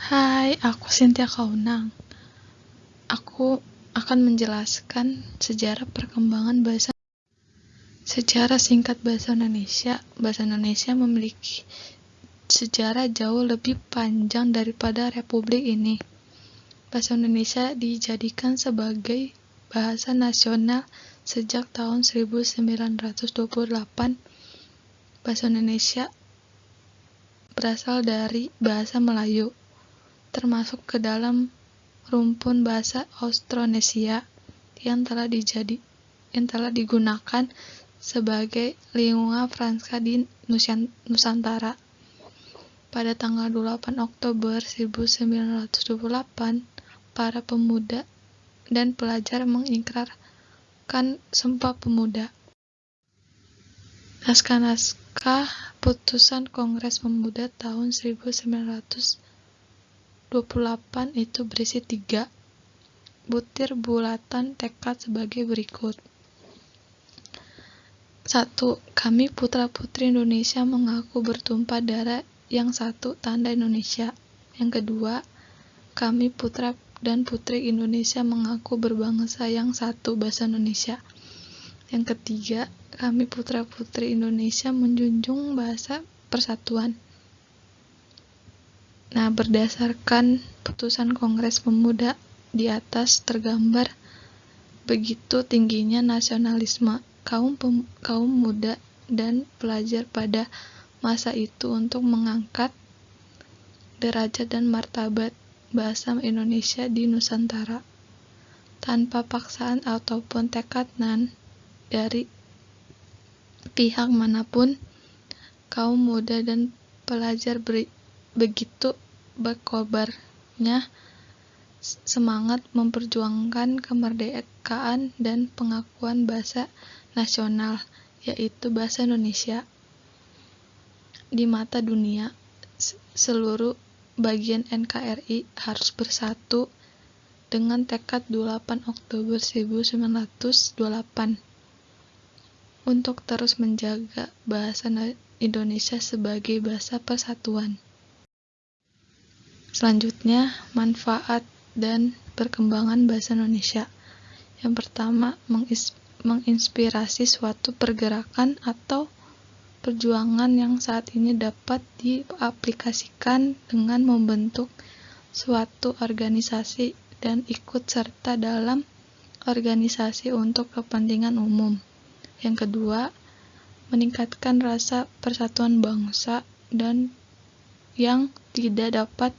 Hai, aku Cynthia Kaunang. Aku akan menjelaskan sejarah perkembangan bahasa. Sejarah singkat bahasa Indonesia. Bahasa Indonesia memiliki sejarah jauh lebih panjang daripada Republik ini. Bahasa Indonesia dijadikan sebagai bahasa nasional sejak tahun 1928. Bahasa Indonesia berasal dari bahasa Melayu, termasuk ke dalam rumpun bahasa Austronesia yang telah digunakan sebagai lingua franca di Nusantara. Pada tanggal 28 Oktober 1928, para pemuda dan pelajar mengikrarkan Sumpah Pemuda. Naskah-naskah putusan Kongres Pemuda tahun 1928 itu berisi 3 butir bulatan tekad sebagai berikut. 1. Kami putra-putri Indonesia mengaku bertumpah darah yang satu, tanda Indonesia. Yang kedua, kami putra dan putri Indonesia mengaku berbangsa yang satu, bahasa Indonesia. Yang ketiga, kami putra-putri Indonesia menjunjung bahasa persatuan. Nah, berdasarkan putusan Kongres Pemuda di atas tergambar begitu tingginya nasionalisme kaum muda dan pelajar pada masa itu untuk mengangkat derajat dan martabat bahasa Indonesia di Nusantara. Tanpa paksaan ataupun tekanan dari pihak manapun, kaum muda dan pelajar begitu berkobarnya semangat memperjuangkan kemerdekaan dan pengakuan bahasa nasional, yaitu bahasa Indonesia, di mata dunia. Seluruh bagian NKRI harus bersatu dengan tekad 28 Oktober 1928 untuk terus menjaga bahasa Indonesia sebagai bahasa persatuan. Selanjutnya, manfaat dan perkembangan bahasa Indonesia. Yang pertama, menginspirasi suatu pergerakan atau perjuangan yang saat ini dapat diaplikasikan dengan membentuk suatu organisasi dan ikut serta dalam organisasi untuk kepentingan umum. Yang kedua, meningkatkan rasa persatuan bangsa dan yang tidak dapat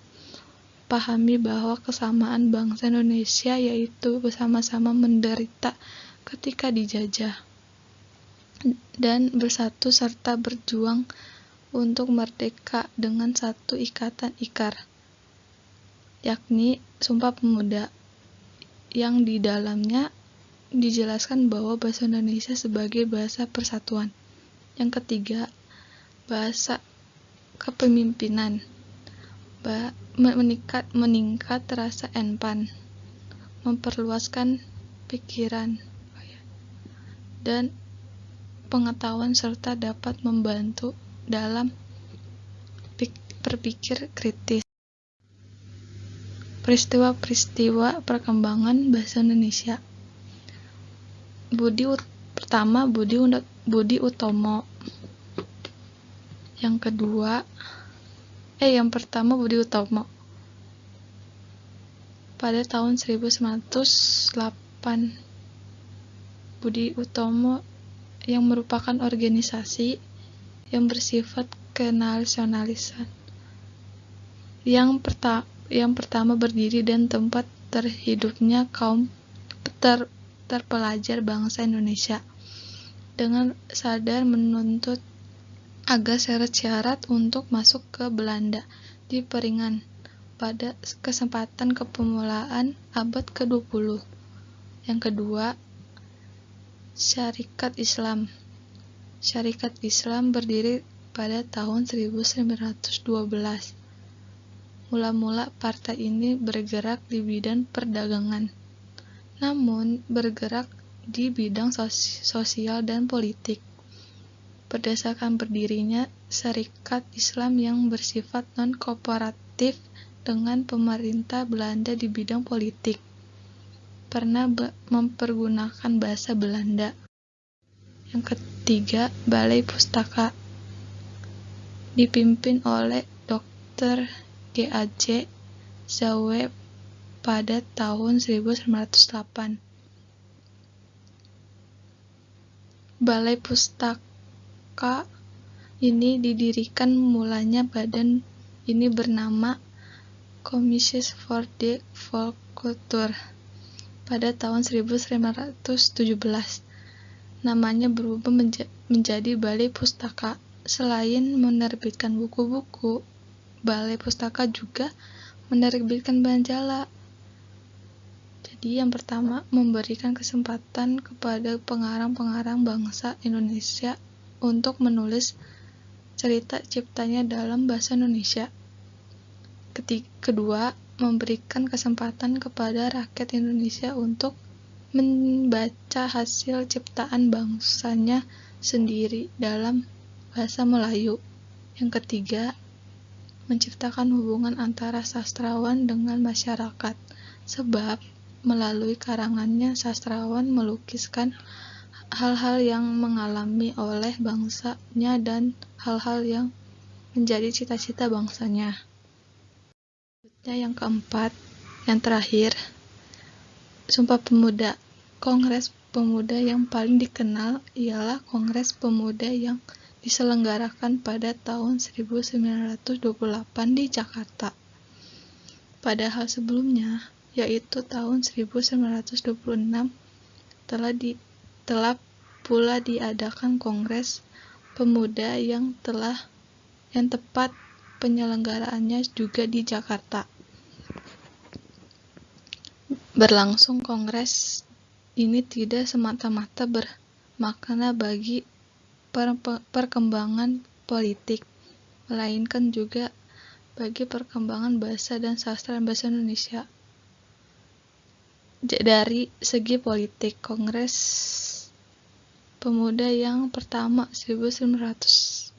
pahami bahwa kesamaan bangsa Indonesia yaitu bersama-sama menderita ketika dijajah dan bersatu serta berjuang untuk merdeka dengan satu ikatan ikar, yakni Sumpah Pemuda, yang di dalamnya dijelaskan bahwa bahasa Indonesia sebagai bahasa persatuan. Yang ketiga, bahasa kepemimpinan. Meningkat rasa empan, memperluaskan pikiran dan pengetahuan serta dapat membantu dalam berpikir kritis. Peristiwa perkembangan bahasa Indonesia. Budi Utomo. Yang pertama Budi Utomo pada tahun 1908. Budi Utomo yang merupakan organisasi yang bersifat kenasionalisan yang pertama berdiri dan tempat terhidupnya kaum terpelajar bangsa Indonesia, dengan sadar menuntut agar syarat-syarat untuk masuk ke Belanda diperingan pada kesempatan kepemudaan abad ke-20. Yang kedua, Syarikat Islam. Syarikat Islam berdiri pada tahun 1912. Mula-mula partai ini bergerak di bidang perdagangan, namun bergerak di bidang sosial dan politik. Berdasarkan berdirinya Syarikat Islam yang bersifat non-kooperatif dengan pemerintah Belanda di bidang politik. Pernah mempergunakan bahasa Belanda. Yang ketiga, Balai Pustaka. Dipimpin oleh Dr. G.A.J. Zhou pada tahun 1908. Balai Pustaka ini didirikan mulanya badan ini bernama Commission for the Volkskultur pada tahun 1917. Namanya berubah menjadi Balai Pustaka. Selain menerbitkan buku-buku, Balai Pustaka juga menerbitkan majalah. Jadi yang pertama, memberikan kesempatan kepada pengarang-pengarang bangsa Indonesia untuk menulis cerita ciptanya dalam bahasa Indonesia. Kedua, memberikan kesempatan kepada rakyat Indonesia untuk membaca hasil ciptaan bangsanya sendiri dalam bahasa Melayu. Yang ketiga, menciptakan hubungan antara sastrawan dengan masyarakat, sebab melalui karangannya sastrawan melukiskan hal-hal yang mengalami oleh bangsanya dan hal-hal yang menjadi cita-cita bangsanya. Yang keempat, yang terakhir, Sumpah Pemuda. Kongres Pemuda yang paling dikenal ialah Kongres Pemuda yang diselenggarakan pada tahun 1928 di Jakarta. Padahal sebelumnya, yaitu tahun 1926, telah pula diadakan Kongres Pemuda yang tepat penyelenggaraannya juga di Jakarta. Berlangsung kongres ini tidak semata-mata bermakna bagi perkembangan politik, melainkan juga bagi perkembangan bahasa dan sastra bahasa Indonesia. Dari segi politik, Kongres Pemuda yang pertama 1926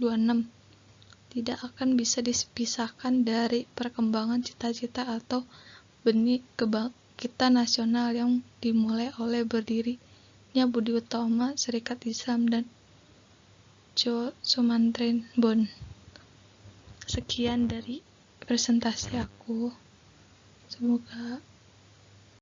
tidak akan bisa dipisahkan dari perkembangan cita-cita atau benih kebangkitan nasional yang dimulai oleh berdirinya Budi Utomo, Serikat Islam, dan Jo Sumantri-Bon. Sekian dari presentasi aku. Semoga